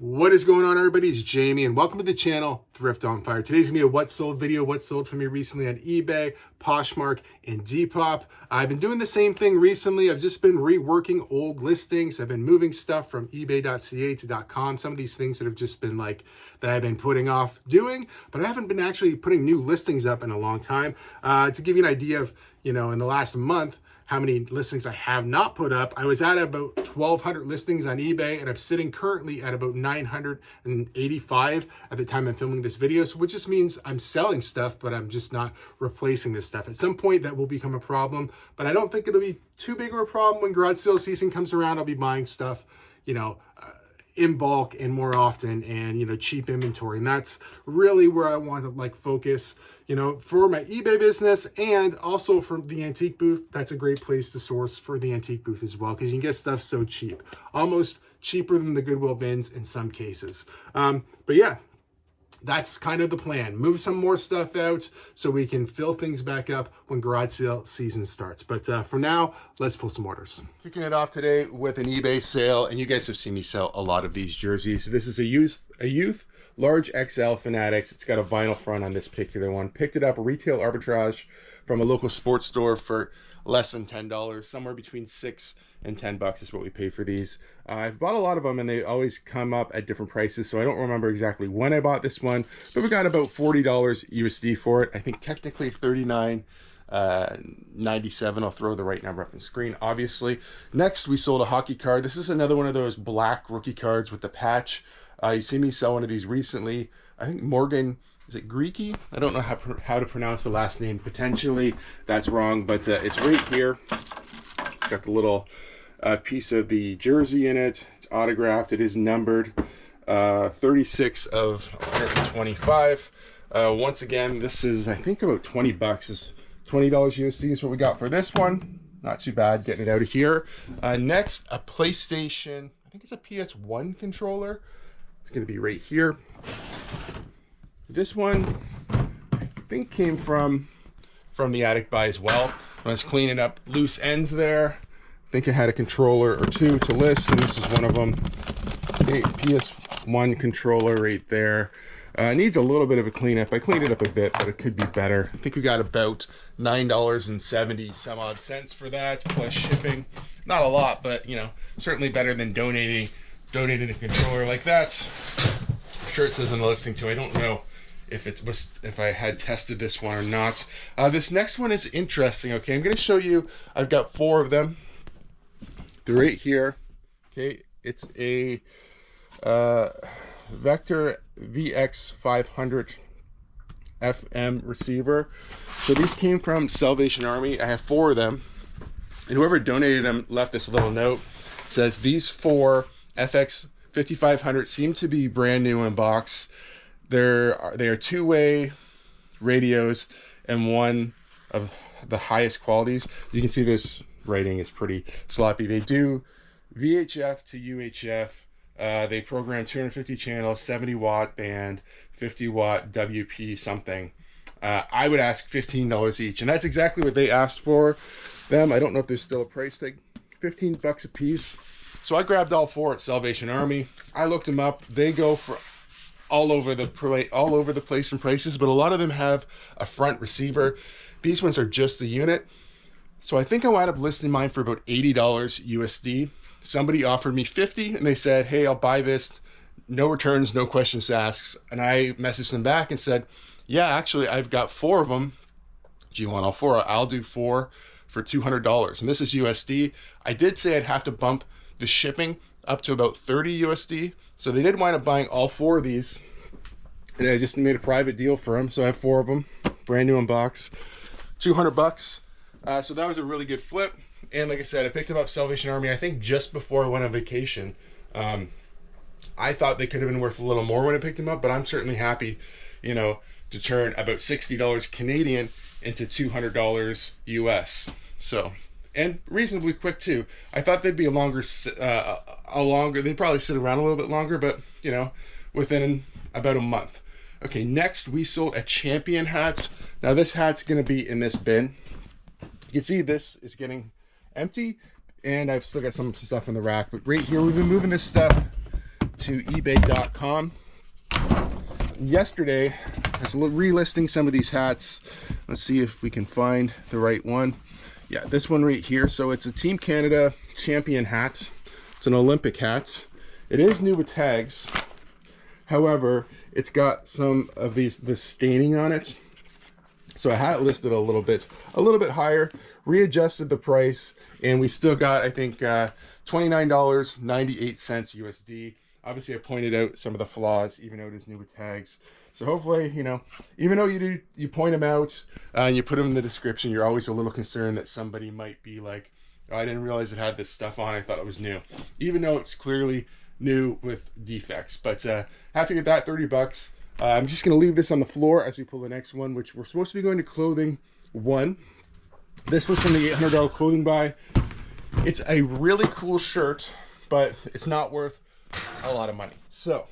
What is going on, everybody? It's Jamie, and welcome to the channel, Thrift on Fire. Today's gonna be a what sold video, what sold for me recently on eBay, Poshmark, and Depop. I've been doing the same thing recently. I've just been reworking old listings. I've been moving stuff from ebay.ca to .com. Some of these things that have just been like, that I've been putting off doing, but I haven't been actually putting new listings up in a long time. To give you an idea of, in the last month, how many listings I have not put up. I was at about 1,200 listings on eBay, and I'm sitting currently at about 985 at the time I'm filming this video, so which just means I'm selling stuff, but I'm just not replacing this stuff. At some point, that will become a problem, but I don't think it'll be too big of a problem. When garage sale season comes around, I'll be buying stuff, in bulk and more often, and cheap inventory. And that's really where I want to focus, for my eBay business, and also from the antique booth. That's a great place to source for the antique booth as well, because you can get stuff so cheap, almost cheaper than the Goodwill bins in some cases. But yeah, that's kind of the plan. Move some more stuff out so we can fill things back up when garage sale season starts. But for now, let's pull some orders. Kicking it off today with an eBay sale, and you guys have seen me sell a lot of these jerseys. This is a youth large XL Fanatics. It's got a vinyl front on this particular one. Picked it up retail arbitrage from a local sports store for less than $10. Somewhere between $6 and $10 is what we pay for these. I've bought a lot of them, and they always come up at different prices, so I don't remember exactly when I bought this one, but we got about $40 USD for it. I think technically $39.97. I'll throw the right number up on the screen, obviously. Next, we sold a hockey card. This is another one of those black rookie cards with the patch. You see me sell one of these recently. I think Morgan, is it Greeky? I don't know how to pronounce the last name. Potentially that's wrong, but it's right here. Got the little piece of the jersey in it. It's autographed. It is numbered 36 of 125. Once again, this is, I think, about $20. It's $20 USD is what we got for this one. Not too bad getting it out of here. Next, a PlayStation, I think it's a PS1 controller. It's going to be right here. This one, I think, came from the attic buy as well. I was cleaning up loose ends there. I think I had a controller or two to list, and this is one of them. Okay, PS1 controller right there. Needs a little bit of a cleanup. I cleaned it up a bit, but it could be better. I think we got about $9.70 some odd cents for that, plus shipping. Not a lot, but certainly better than donating a controller like that. I'm sure it says on the listing too. I don't know if I had tested this one or not. This next one is interesting. Okay, I'm going to show you. I've got 4 of them. They're right here. Okay, it's a Vector VX500 FM receiver. So these came from Salvation Army. I have 4 of them, and whoever donated them left this little note. It says these 4 FX 5500 seem to be brand new in box. They are two-way radios and one of the highest qualities. You can see this writing is pretty sloppy. They do VHF to UHF. They program 250 channels, 70 watt band, 50 watt WP something. I would ask $15 each, and that's exactly what they asked for them. I don't know if there's still a price tag. $15 a piece. So I grabbed all 4 at Salvation Army. I looked them up. They go for all over the place in prices, but a lot of them have a front receiver. These ones are just the unit. So I think I wound up listing mine for about $80 USD. Somebody offered me $50, and they said, hey, I'll buy this. No returns, no questions asked. And I messaged them back and said, yeah, actually, I've got 4 of them. Do you want all 4? I'll do 4 for $200. And this is USD. I did say I'd have to bump the shipping up to about 30 USD. So they did wind up buying all 4 of these, and I just made a private deal for them. So I have 4 of them, brand new in box, $200. So that was a really good flip. And like I said, I picked them up Salvation Army, I think just before I went on vacation. I thought they could have been worth a little more when I picked them up, but I'm certainly happy, to turn about $60 Canadian into $200 US. So, and reasonably quick too. I thought they'd be they'd probably sit around a little bit longer, but within about a month. Okay, next we sold a Champion hat. Now this hat's gonna be in this bin. You can see this is getting empty, and I've still got some stuff in the rack, but right here we've been moving this stuff to ebay.com. Yesterday, I was relisting some of these hats. Let's see if we can find the right one. Yeah, this one right here. So it's a Team Canada champion hat. It's an Olympic hat. It is new with tags. However, it's got some of the staining on it. So I had it listed a little bit higher, readjusted the price, and we still got, I think, $29.98 USD. Obviously, I pointed out some of the flaws, even though it is new with tags. So hopefully, you know, even though you point them out and you put them in the description, you're always a little concerned that somebody might be like, oh, I didn't realize it had this stuff on. I thought it was new, even though it's clearly new with defects. But happy with that, 30 bucks. I'm just going to leave this on the floor as we pull the next one, which we're supposed to be going to clothing one. This was from the $800 clothing buy. It's a really cool shirt, but it's not worth a lot of money. So,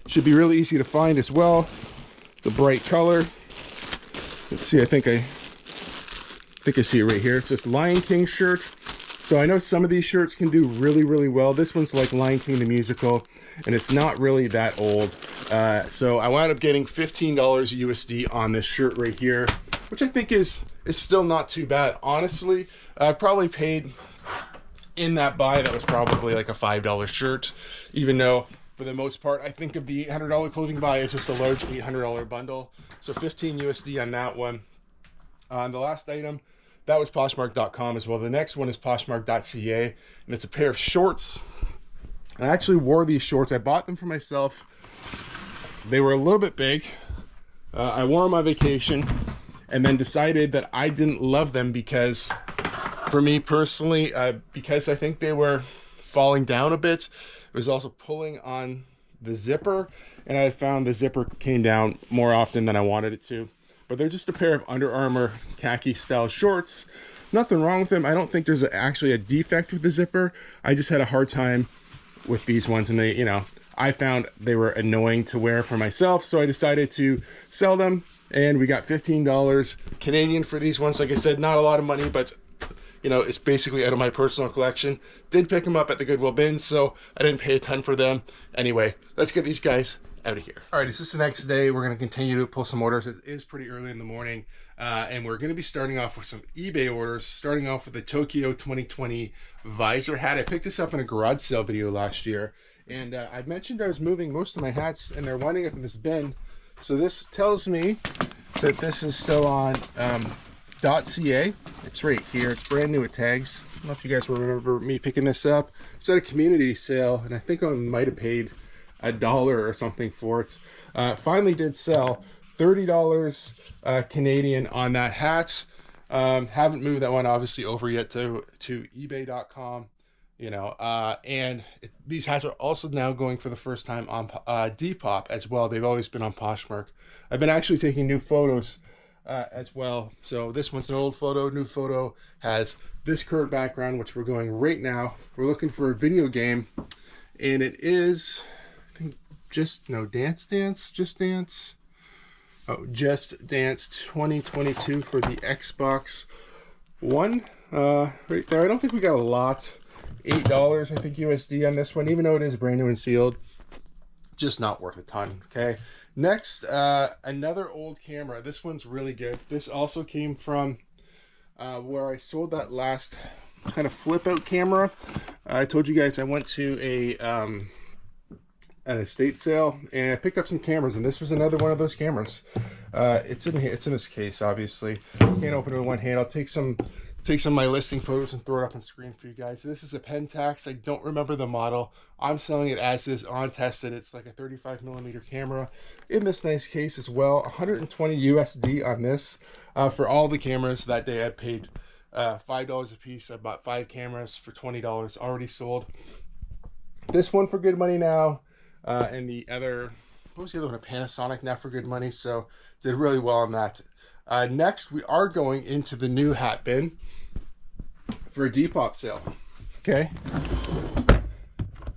should be really easy to find as well. It's a bright color. Let's see, I think I see it right here. It's this Lion King shirt. So I know some of these shirts can do really, really well. This one's like Lion King the musical, and it's not really that old. So I wound up getting $15 USD on this shirt right here, which I think is still not too bad. Honestly, I probably paid in that buy, that was probably like a $5 shirt, even though for the most part, I think of the $800 clothing buy as just a large $800 bundle. So 15 USD on that one. On the last item, that was Poshmark.com as well. The next one is Poshmark.ca, and it's a pair of shorts. I actually wore these shorts. I bought them for myself. They were a little bit big. I wore them on vacation and then decided that I didn't love them because, for me personally, because I think they were falling down a bit. It was also pulling on the zipper, and I found the zipper came down more often than I wanted it to. But they're just a pair of Under Armour khaki style shorts. Nothing wrong with them. I don't think there's actually a defect with the zipper. I just had a hard time with these ones, and they, you know, I found they were annoying to wear for myself, so I decided to sell them, and we got $15 Canadian for these ones. Like I said, not a lot of money, but you know, it's basically out of my personal collection. Did pick them up at the Goodwill bins, so I didn't pay a ton for them. Anyway, let's get these guys out of here. All right, it's just the next day. We're going to continue to pull some orders. It is pretty early in the morning, and we're going to be starting off with some eBay orders, starting off with the Tokyo 2020 visor hat. I picked this up in a garage sale video last year, and I mentioned I was moving most of my hats, and they're winding up in this bin. So this tells me that this is still on .ca. It's right here. It's brand new with tags. I don't know if you guys will remember me picking this up. It's at a community sale, and I think I might have paid $1 or something for it. Finally did sell $30 Canadian on that hat. Haven't moved that one obviously over yet to ebay.com, you know, and these hats are also now going for the first time on Depop as well. They've always been on Poshmark. I've been actually taking new photos as well. So this one's an old photo. New photo has this current background, which we're going right now. We're looking for a video game, and it is, I think, Just Dance 2022 for the Xbox One. Right there. I don't think we got a lot. $8, I think, USD on this one, even though it is brand new and sealed. Just not worth a ton. Okay. Next, another old camera. This one's really good. This also came from where I sold that last kind of flip out camera. I told you guys I went to an estate sale and I picked up some cameras, and this was another one of those cameras. It's in this case, obviously. Can't open it with one hand. I'll take some of my listing photos and throw it up on screen for you guys. This is a Pentax. I don't remember the model. I'm selling it as is, untested. It's like a 35mm camera in this nice case as well. 120 USD on this. For all the cameras that day, I paid $5 a piece. I bought 5 cameras for $20, already sold. This one for good money now. And the other, what was the other one? A Panasonic, now for good money. So did really well on that. Next, we are going into the new hat bin for a Depop sale. Okay.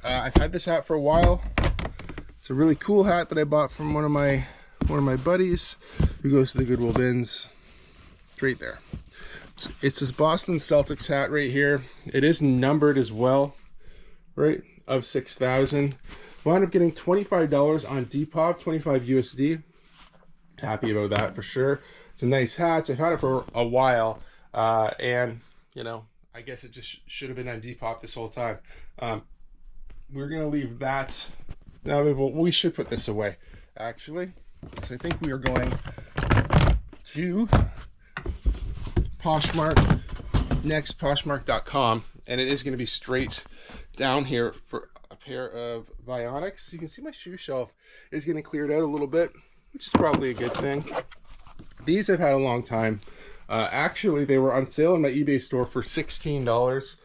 I've had this hat for a while. It's a really cool hat that I bought from one of my buddies who goes to the Goodwill bins. It's right there. It's this Boston Celtics hat right here. It is numbered as well, right? of 6,000. Wound up getting $25 on Depop, 25 USD. Happy about that for sure. It's a nice hat. I've had it for a while, and you know, I guess it just should have been on Depop this whole time. We're gonna leave that. Now we should put this away, actually, because I think we are going to Poshmark next, Poshmark.com, and it is going to be straight down here for a pair of Vionics. You can see my shoe shelf is getting cleared out a little bit, which is probably a good thing. These I've had a long time. Actually, they were on sale in my eBay store for $16.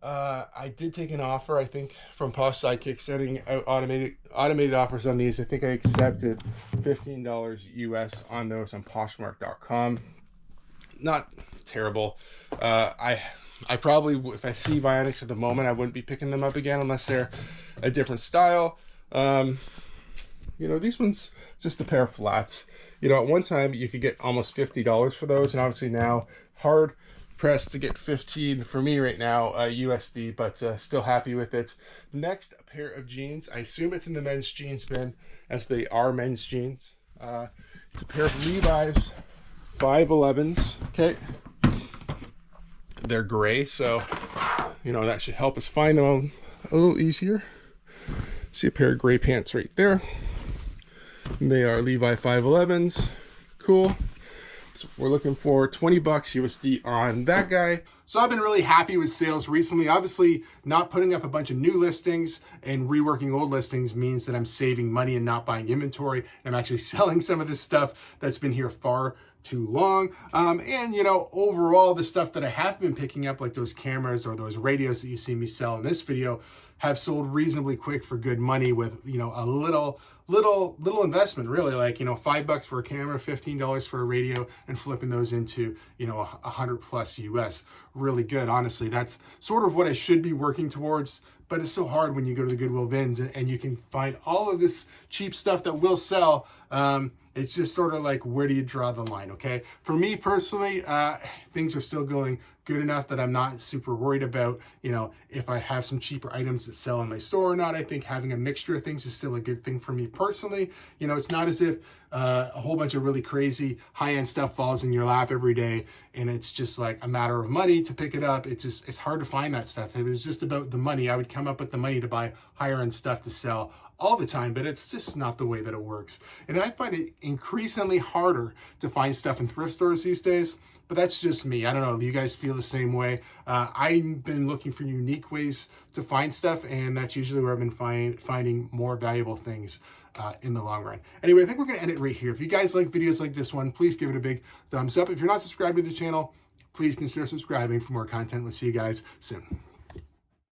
I did take an offer, I think, from Posh Sidekick, sending out automated offers on these. I think I accepted $15 US on those on Poshmark.com. Not terrible. I probably, if I see Vionics at the moment, I wouldn't be picking them up again unless they're a different style. You know, these ones, just a pair of flats. You know, at one time you could get almost $50 for those, and obviously now hard pressed to get 15 for me right now, USD, but still happy with it. Next, a pair of jeans. I assume it's in the men's jeans bin, as they are men's jeans. It's a pair of Levi's 511s. Okay, they're gray, so you know that should help us find them a little easier. See a pair of gray pants right there. They are Levi 511s. Cool. So we're looking for 20 bucks USD on that guy. So I've been really happy with sales recently. Obviously, not putting up a bunch of new listings and reworking old listings means that I'm saving money and not buying inventory. I'm actually selling some of this stuff that's been here far too long. And you know, overall, the stuff that I have been picking up, like those cameras or those radios that you see me sell in this video, have sold reasonably quick for good money with, you know, a little investment, really, like, you know, $5 for a camera, $15 for a radio, and flipping those into, you know, 100 plus US. Really good, honestly. That's sort of what I should be working towards, but it's so hard when you go to the Goodwill bins and you can find all of this cheap stuff that will sell. It's just sort of like, where do you draw the line, okay? For me personally, things are still going good enough that I'm not super worried about, you know, if I have some cheaper items that sell in my store or not. I think having a mixture of things is still a good thing for me personally. You know, it's not as if a whole bunch of really crazy high-end stuff falls in your lap every day and it's just like a matter of money to pick it up. It's hard to find that stuff. If it was just about the money, I would come up with the money to buy higher end stuff to sell all the time, but it's just not the way that it works. And I find it increasingly harder to find stuff in thrift stores these days, but that's just me. I don't know if you guys feel the same way. I've been looking for unique ways to find stuff, and that's usually where I've been finding more valuable things in the long run. Anyway, I think we're gonna end it right here. If you guys like videos like this one, please give it a big thumbs up. If you're not subscribed to the channel, please consider subscribing for more content. We'll see you guys soon.